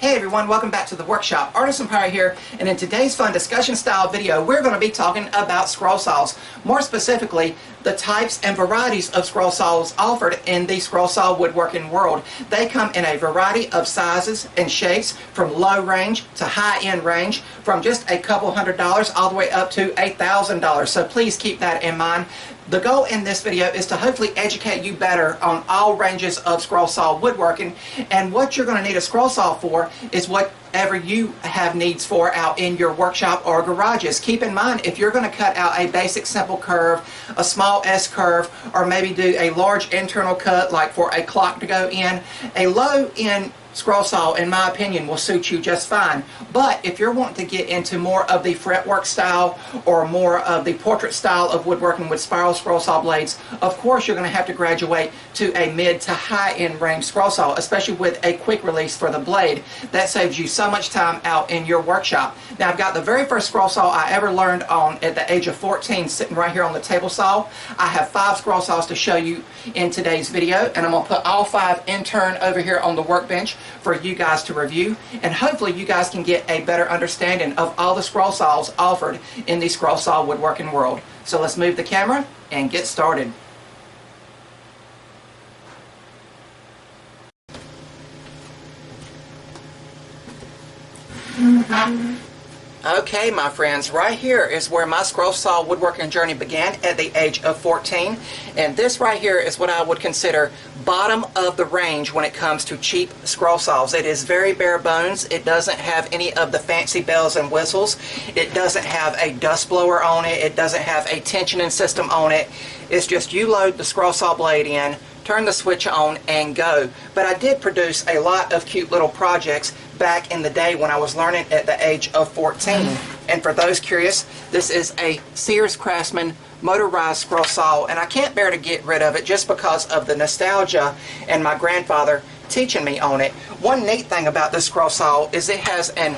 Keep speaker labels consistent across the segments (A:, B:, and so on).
A: Hey everyone, welcome back to the workshop. Artisan Pirate here, and in today's fun discussion style video we're going to be talking about scroll saws. More specifically, the types and varieties of scroll saws offered in the scroll saw woodworking world. They come in a variety of sizes and shapes, from low range to high end range, from just a couple $100s all the way up to $1,000. So please keep that in mind. The goal in this video is to hopefully educate you better on all ranges of scroll saw woodworking, and what you're going to need a scroll saw for is whatever you have needs for out in your workshop or garages. Keep in mind, if you're going to cut out a basic simple curve, a small S curve, or maybe do a large internal cut like for a clock to go in, a low end scroll saw, in my opinion, will suit you just fine. But if you're wanting to get into more of the fretwork style or more of the portrait style of woodworking with spiral scroll saw blades, of course you're going to have to graduate to a mid to high end range scroll saw, especially with a quick release for the blade. That saves you so much time out in your workshop. Now, I've got the very first scroll saw I ever learned on at the age of 14 sitting right here on the table saw. I have 5 scroll saws to show you in today's video, and I'm going to put all 5 in turn over here on the workbench for you guys to review, and hopefully you guys can get a better understanding of all the scroll saws offered in the scroll saw woodworking world. So let's move the camera and get started. Okay, my friends, right here is where my scroll saw woodworking journey began at the age of 14, and this right here is what I would consider bottom of the range when it comes to cheap scroll saws. It is very bare bones. It doesn't have any of the fancy bells and whistles. It doesn't have a dust blower on it. It doesn't have a tensioning system on it. It's just you load the scroll saw blade in, turn the switch on, and go. But I did produce a lot of cute little projects back in the day when I was learning at the age of 14. And for those curious, this is a Sears Craftsman motorized scroll saw, and I can't bear to get rid of it just because of the nostalgia and my grandfather teaching me on it. One neat thing about this scroll saw is it has an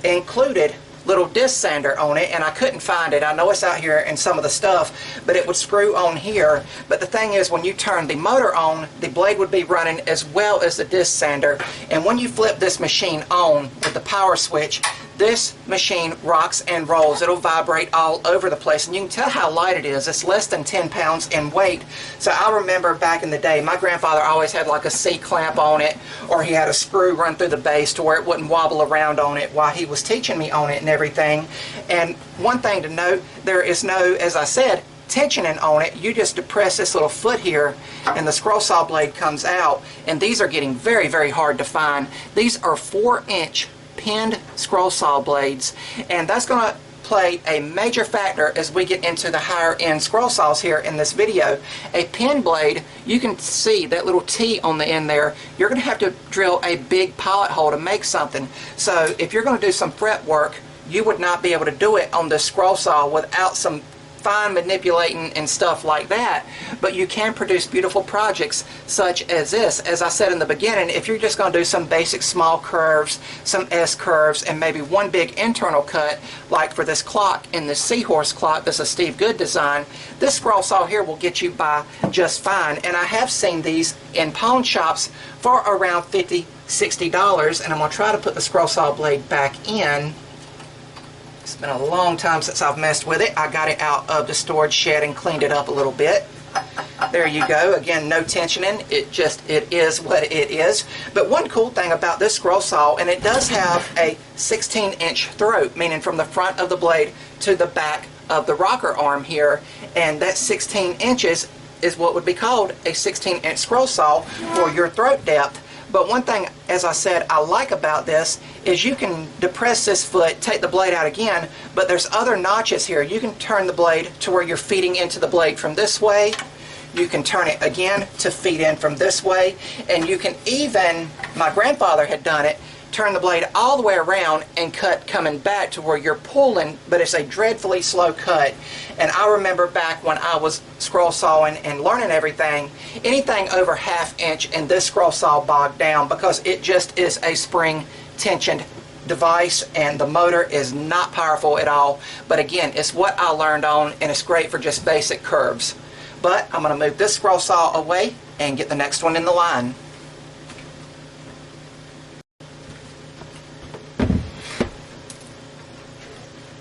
A: included little disc sander on it, and I couldn't find it. I know it's out here in some of the stuff, but it would screw on here. But the thing is, when you turn the motor on, the blade would be running as well as the disc sander, and when you flip this machine on with the power switch, this machine rocks and rolls. It'll vibrate all over the place, and you can tell how light it is. It's less than 10 pounds in weight. So I remember back in the day, my grandfather always had like a C-clamp on it, or he had a screw run through the base to where it wouldn't wobble around on it while he was teaching me on it and everything. And one thing to note, there is no, as I said, tensioning on it. You just depress this little foot here and the scroll saw blade comes out, and these are getting very, very hard to find. These are 4-inch pinned scroll saw blades, and that's going to play a major factor as we get into the higher end scroll saws here in this video. A pin blade, you can see that little T on the end there. You're going to have to drill a big pilot hole to make something. So if you're going to do some fret work, you would not be able to do it on this scroll saw without some fine manipulating and stuff like that. But you can produce beautiful projects such as this. As I said in the beginning, if you're just going to do some basic small curves, some S curves, and maybe one big internal cut, like for this clock in this seahorse clock, this is Steve Good design, this scroll saw here will get you by just fine. And I have seen these in pawn shops for around $50, $60, and I'm going to try to put the scroll saw blade back in. It's been a long time since I've messed with it. I got it out of the storage shed and cleaned it up a little bit. There you go. Again, no tensioning. It is what it is. But one cool thing about this scroll saw, and it does have a 16-inch throat, meaning from the front of the blade to the back of the rocker arm here, and that 16 inches is what would be called a 16-inch scroll saw for your throat depth. But one thing, as I said, I like about this is you can depress this foot, take the blade out again, but there's other notches here. You can turn the blade to where you're feeding into the blade from this way. You can turn it again to feed in from this way. And you can even, my grandfather had done it, turn the blade all the way around and cut coming back to where you're pulling, but it's a dreadfully slow cut. And I remember back when I was scroll sawing and learning everything, anything over 1/2 inch in this scroll saw bogged down, because it just is a spring tensioned device and the motor is not powerful at all. But again, it's what I learned on, and it's great for just basic curves. But I'm going to move this scroll saw away and get the next one in the line.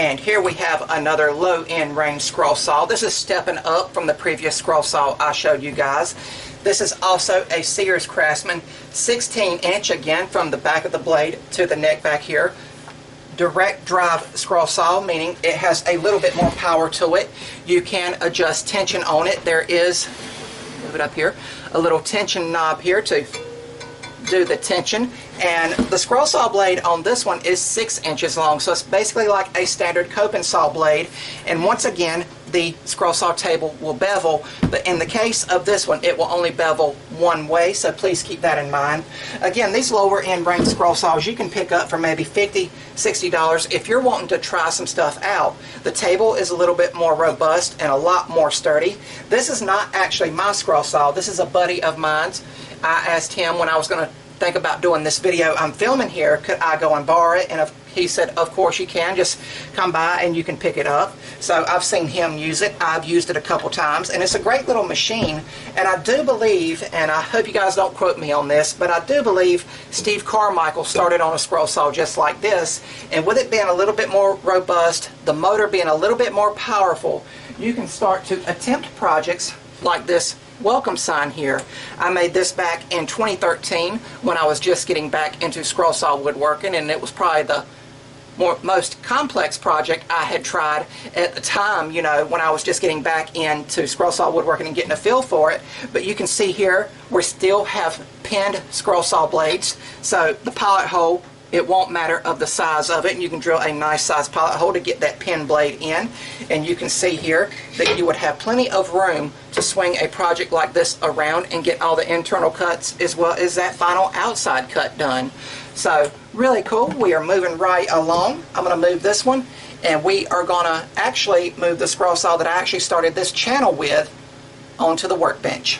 A: And here we have another low-end range scroll saw. This is stepping up from the previous scroll saw I showed you guys. This is also a Sears Craftsman 16-inch, again from the back of the blade to the neck back here. Direct drive scroll saw, meaning it has a little bit more power to it. You can adjust tension on it. There is, move it up here, a little tension knob here to do the tension, and the scroll saw blade on this one is 6 inches long, so it's basically like a standard coping saw blade. And once again, the scroll saw table will bevel, but in the case of this one, it will only bevel one way, so please keep that in mind. Again, these lower end range scroll saws you can pick up for maybe $50, $60 if you're wanting to try some stuff out. The table is a little bit more robust and a lot more sturdy. This is not actually my scroll saw. This is a buddy of mine's. I asked him when I was going to think about doing this video I'm filming here, could I go and borrow it? And he said, of course you can, just come by and you can pick it up. So I've seen him use it. I've used it a couple times, and it's a great little machine. And I do believe, and I hope you guys don't quote me on this, but I do believe Steve Carmichael started on a scroll saw just like this. And with it being a little bit more robust, the motor being a little bit more powerful, you can start to attempt projects like this welcome sign here. I made this back in 2013 when I was just getting back into scroll saw woodworking, and it was probably the most complex project I had tried at the time, you know, when I was just getting back into scroll saw woodworking and getting a feel for it. But you can see here we still have pinned scroll saw blades, so the pilot hole, it won't matter of the size of it, and you can drill a nice size pilot hole to get that pin blade in. And you can see here that you would have plenty of room to swing a project like this around and get all the internal cuts as well as that final outside cut done. So really cool. We are moving right along. I'm going to move this one, and we are going to actually move the scroll saw that I actually started this channel with onto the workbench.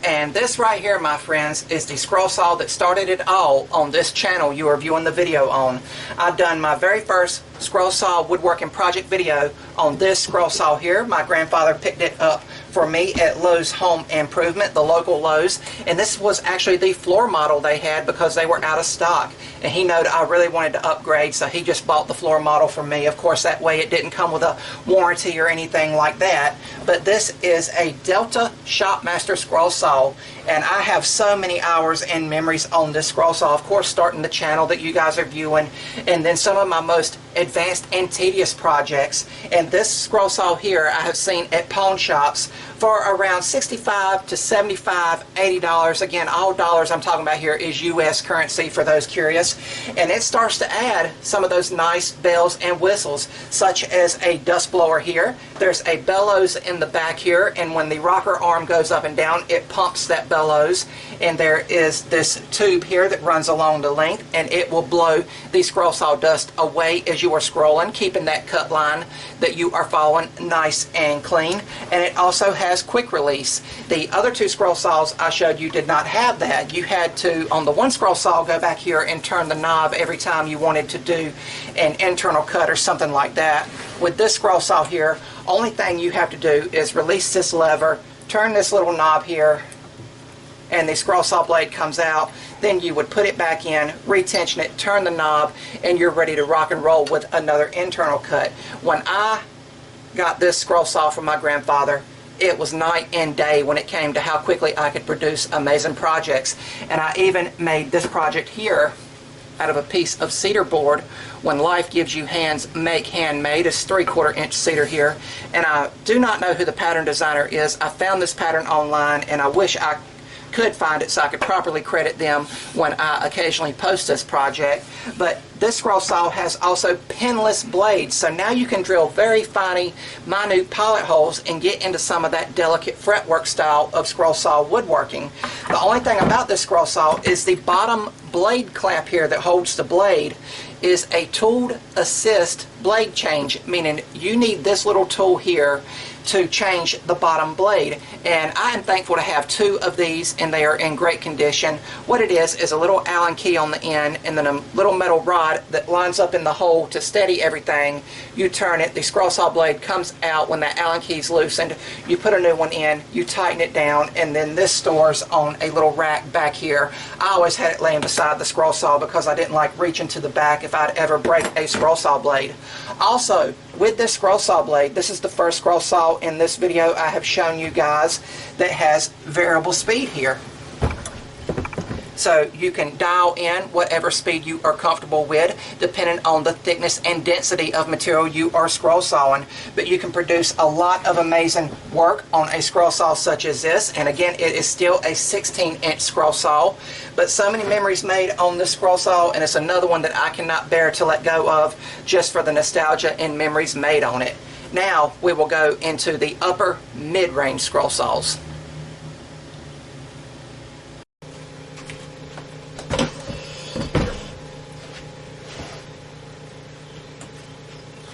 A: And this right here, my friends, is the scroll saw that started it all on this channel you are viewing the video on. I've done my very first scroll saw woodworking project video on this scroll saw here. My grandfather picked it up for me at Lowe's Home Improvement, the local Lowe's, and this was actually the floor model they had because they were out of stock, and he knew I really wanted to upgrade, so he just bought the floor model for me. Of course, that way it didn't come with a warranty or anything like that. But this is a Delta Shopmaster scroll saw, and I have so many hours and memories on this scroll saw. Of course, starting the channel that you guys are viewing, and then some of my most advanced and tedious projects. And this scroll saw here I have seen at pawn shops for around $65 to $75, $80. Again, all dollars I'm talking about here is US currency for those curious. And it starts to add some of those nice bells and whistles, such as a dust blower here. There's a bellows in the back here, and when the rocker arm goes up and down, it pumps that bellows. And there is this tube here that runs along the length, and it will blow the scroll saw dust away as you are scrolling, keeping that cut line that you are following nice and clean. And it also has quick release. The other two scroll saws I showed you did not have that. You had to, on the one scroll saw, go back here and turn the knob every time you wanted to do an internal cut or something like that. With this scroll saw here, only thing you have to do is release this lever, turn this little knob here, and the scroll saw blade comes out. Then you would put it back in, retension it, turn the knob, and you're ready to rock and roll with another internal cut. When I got this scroll saw from my grandfather, it was night and day when it came to how quickly I could produce amazing projects. And I even made this project here out of a piece of cedar board. When life gives you hands, make handmade. It's 3/4 inch cedar here. And I do not know who the pattern designer is. I found this pattern online, and I wish I could find it so I could properly credit them when I occasionally post this project. But this scroll saw has also pinless blades, so now you can drill very fine, minute pilot holes and get into some of that delicate fretwork style of scroll saw woodworking. The only thing about this scroll saw is the bottom blade clamp here that holds the blade is a tooled assist blade change, meaning you need this little tool here to change the bottom blade. And I am thankful to have two of these, and they are in great condition. What it is a little Allen key on the end, and then a little metal rod that lines up in the hole to steady everything. You turn it, the scroll saw blade comes out. When that Allen key is loosened, you put a new one in, you tighten it down, and then this stores on a little rack back here. I always had it laying beside the scroll saw because I didn't like reaching to the back if I'd ever break a scroll saw blade. Also, with this scroll saw blade, this is the first scroll saw in this video I have shown you guys that has variable speed here. So you can dial in whatever speed you are comfortable with depending on the thickness and density of material you are scroll sawing. But you can produce a lot of amazing work on a scroll saw such as this. And again, it is still a 16-inch scroll saw. But so many memories made on this scroll saw, and it's another one that I cannot bear to let go of just for the nostalgia and memories made on it. Now we will go into the upper mid-range scroll saws.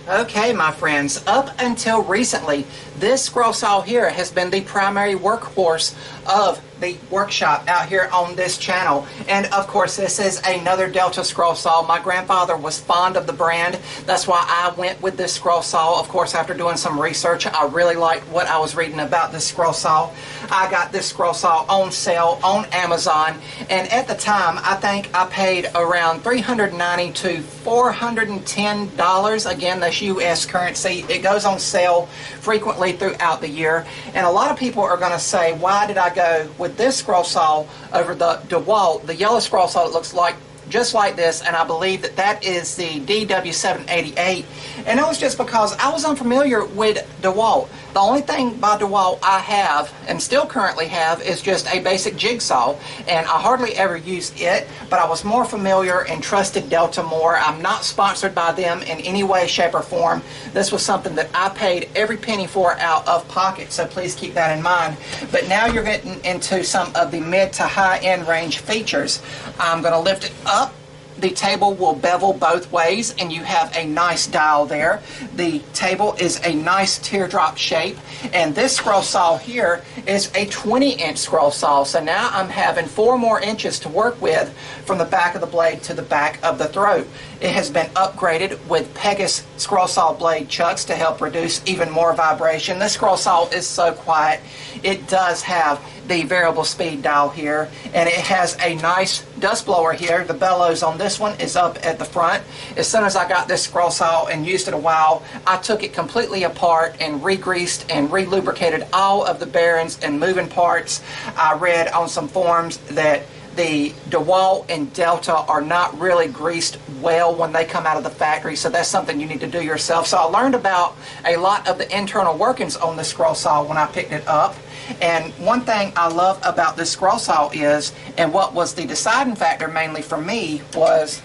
A: Okay, my friends, up until recently, this scroll saw here has been the primary workhorse of the workshop out here on this channel. And of course, this is another Delta scroll saw. My grandfather was fond of the brand. That's why I went with this scroll saw. Of course, after doing some research, I really liked what I was reading about this scroll saw. I got this scroll saw on sale on Amazon, and at the time, I think I paid around $390 to $410. Again, that's U.S. currency. It goes on sale frequently throughout the year, and a lot of people are going to say, why did I go with this scroll saw over the DeWalt, the yellow scroll saw that looks like just like this? And I believe that that is the DW788, and it was just because I was unfamiliar with DeWalt. The only thing by DeWalt I have, and still currently have, is just a basic jigsaw, and I hardly ever use it, but I was more familiar and trusted Delta more. I'm not sponsored by them in any way, shape, or form. This was something that I paid every penny for out of pocket, so please keep that in mind. But now you're getting into some of the mid to high end range features. I'm going to lift it up. The table will bevel both ways, and you have a nice dial there. The table is a nice teardrop shape, and this scroll saw here is a 20-inch scroll saw. So now I'm having 4 more inches to work with from the back of the blade to the back of the throat. It has been upgraded with Pegasus scroll saw blade chucks to help reduce even more vibration. This scroll saw is so quiet. It does have the variable speed dial here, and it has a nice dust blower here. The bellows on this one is up at the front. As soon as I got this scroll saw and used it a while, I took it completely apart and re-greased and re-lubricated all of the bearings and moving parts. I read on some forums that the DeWalt and Delta are not really greased well when they come out of the factory, so that's something you need to do yourself. So I learned about a lot of the internal workings on this scroll saw when I picked it up. And one thing I love about this scroll saw is, and what was the deciding factor mainly for me, was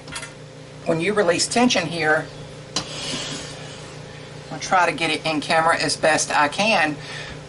A: when you release tension here, I'll try to get it in camera as best I can.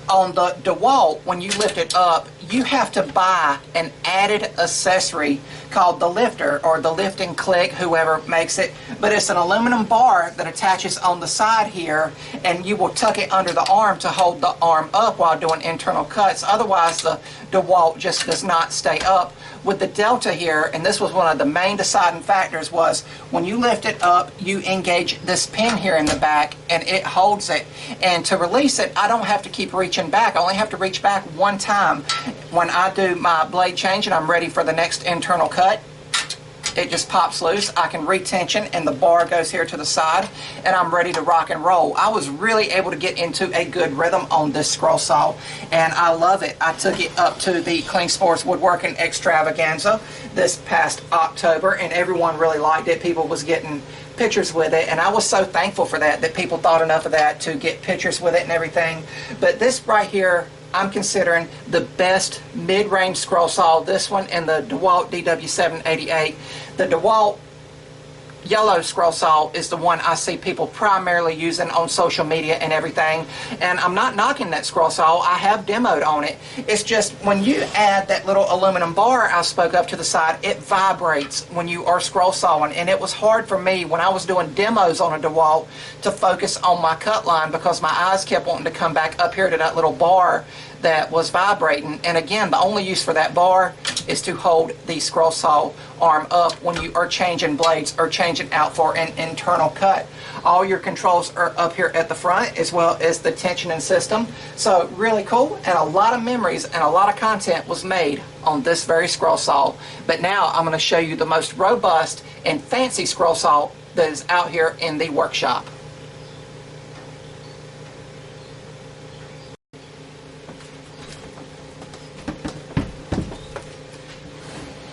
A: On the DeWalt, when you lift it up, you have to buy an added accessory called the lifter, or the lift and click, whoever makes it. But it's an aluminum bar that attaches on the side here, and you will tuck it under the arm to hold the arm up while doing internal cuts. Otherwise, the DeWalt just does not stay up. With the Delta here, and this was one of the main deciding factors, was when you lift it up, you engage this pin here in the back, and it holds it. And to release it, I don't have to keep reaching back. I only have to reach back one time. When I do my blade change and I'm ready for the next internal cut, it just pops loose. I can retension, and the bar goes here to the side, and I'm ready to rock and roll. I was really able to get into a good rhythm on this scroll saw, and I love it. I took it up to the Clean Sports Woodworking Extravaganza this past October, and everyone really liked it. People was getting pictures with it, and I was so thankful for that, that people thought enough of that to get pictures with it and everything. But this right here, I'm considering the best mid-range scroll saw, this one and the DeWalt DW788. The DeWalt yellow scroll saw is the one I see people primarily using on social media and everything. And I'm not knocking that scroll saw. I have demoed on it. It's just when you add that little aluminum bar I spoke of to the side, it vibrates when you are scroll sawing. And it was hard for me when I was doing demos on a DeWalt to focus on my cut line because my eyes kept wanting to come back up here to that little bar that was vibrating. And again, the only use for that bar is to hold the scroll saw arm up when you are changing blades or changing out for an internal cut. All your controls are up here at the front, as well as the tensioning system. So really cool, and a lot of memories and a lot of content was made on this very scroll saw. But now I'm going to show you the most robust and fancy scroll saw that is out here in the workshop.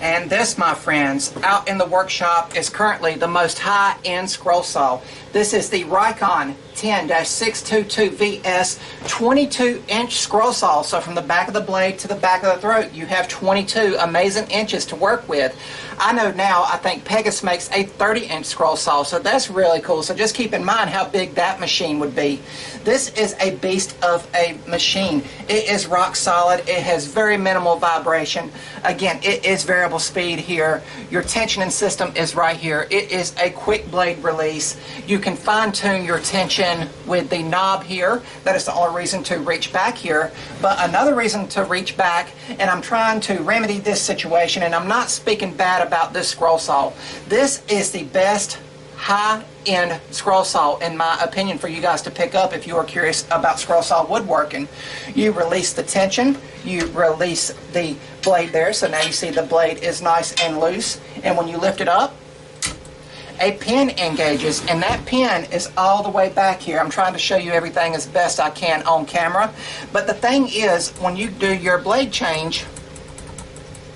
A: And this, my friends, out in the workshop is currently the most high-end scroll saw. This is the Rikon 10-622VS 22-inch scroll saw. So from the back of the blade to the back of the throat, you have 22 amazing inches to work with. I know now, I think Pegasus makes a 30-inch scroll saw, so that's really cool. So just keep in mind how big that machine would be. This is a beast of a machine. It is rock solid. It has very minimal vibration. Again, it is variable speed here. Your tensioning system is right here. It is a quick blade release. You can fine-tune your tension with the knob here. That is the only reason to reach back here. But another reason to reach back, and I'm trying to remedy this situation, and I'm not speaking bad about this scroll saw. This is the best high-end scroll saw, in my opinion, for you guys to pick up if you are curious about scroll saw woodworking. You release the tension, you release the blade there, so now you see the blade is nice and loose, and when you lift it up, a pin engages, and that pin is all the way back here. I'm trying to show you everything as best I can on camera, but the thing is, when you do your blade change,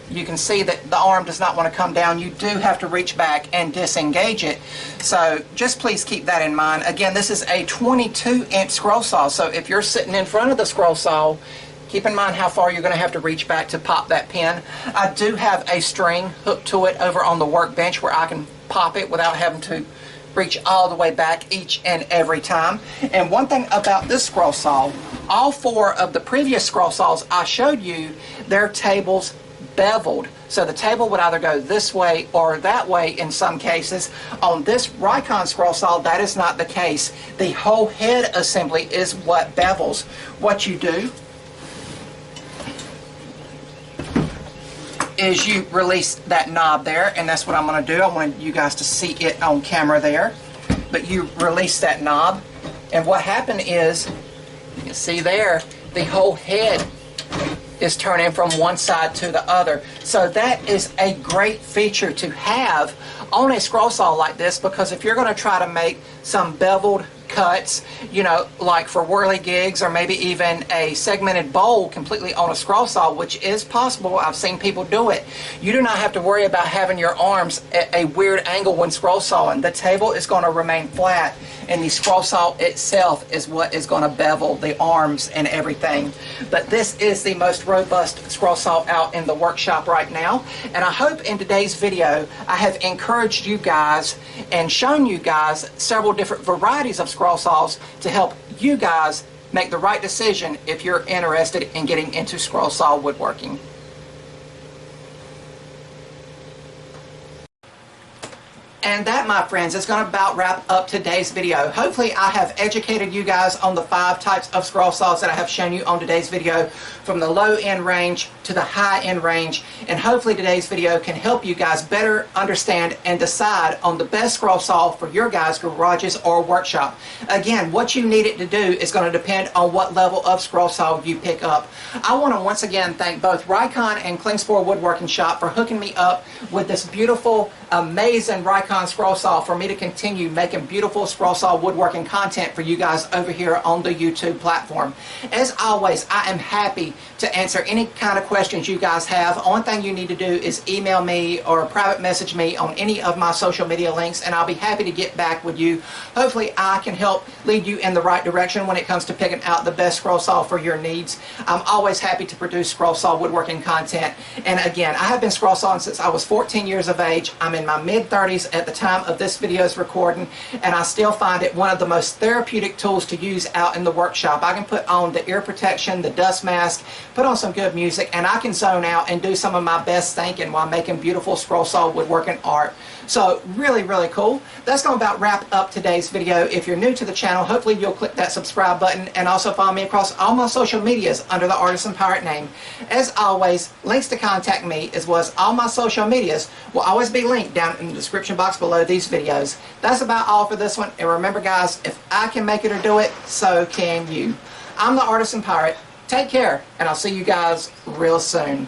A: you can see that the arm does not want to come down. You do have to reach back and disengage it. So just please keep that in mind. Again, this is a 22-inch scroll saw, so if you're sitting in front of the scroll saw, keep in mind how far you're going to have to reach back to pop that pin. I do have a string hooked to it over on the workbench where I can pop it without having to reach all the way back each and every time. And one thing about this scroll saw, all four of the previous scroll saws I showed you, their tables beveled. So the table would either go this way or that way in some cases. On this Rikon scroll saw, that is not the case. The whole head assembly is what bevels. What you do is you release that knob there, and that's what I'm going to do. I want you guys to see it on camera there. But you release that knob, and what happened is, you can see there, the whole head is turning from one side to the other. So that is a great feature to have on a scroll saw like this, because if you're going to try to make some beveled cuts, you know, like for whirly gigs, or maybe even a segmented bowl completely on a scroll saw, which is possible. I've seen people do it. You do not have to worry about having your arms at a weird angle when scroll sawing. The table is going to remain flat, and the scroll saw itself is what is going to bevel the arms and everything. But this is the most robust scroll saw out in the workshop right now, and I hope in today's video I have encouraged you guys and shown you guys several different varieties of scroll saws to help you guys make the right decision if you're interested in getting into scroll saw woodworking. And that, my friends, is going to about wrap up today's video. Hopefully I have educated you guys on the 5 types of scroll saws that I have shown you on today's video, from the low end range to the high end range. And hopefully today's video can help you guys better understand and decide on the best scroll saw for your guys' garages or workshop. Again, what you need it to do is going to depend on what level of scroll saw you pick up. I want to once again thank both Rikon and Klingspor Woodworking Shop for hooking me up with this beautiful, amazing Rikon scroll saw for me to continue making beautiful scroll saw woodworking content for you guys over here on the YouTube platform. As always, I am happy to answer any kind of questions you guys have. Only thing you need to do is email me or private message me on any of my social media links, and I'll be happy to get back with you. Hopefully I can help lead you in the right direction when it comes to picking out the best scroll saw for your needs. I'm always happy to produce scroll saw woodworking content, and again, I have been scroll sawing since I was 14 years of age. I'm in my mid-30s at at the time of this video's recording, and I still find it one of the most therapeutic tools to use out in the workshop. I can put on the ear protection, the dust mask, put on some good music, and I can zone out and do some of my best thinking while making beautiful scroll saw woodworking art. So really, really cool. That's going to about wrap up today's video. If you're new to the channel, hopefully you'll click that subscribe button and also follow me across all my social medias under the Artisan Pirate name. As always, links to contact me as well as all my social medias will always be linked down in the description box below these videos. That's about all for this one. And remember guys, if I can make it or do it, so can you. I'm the Artisan Pirate. Take care, and I'll see you guys real soon.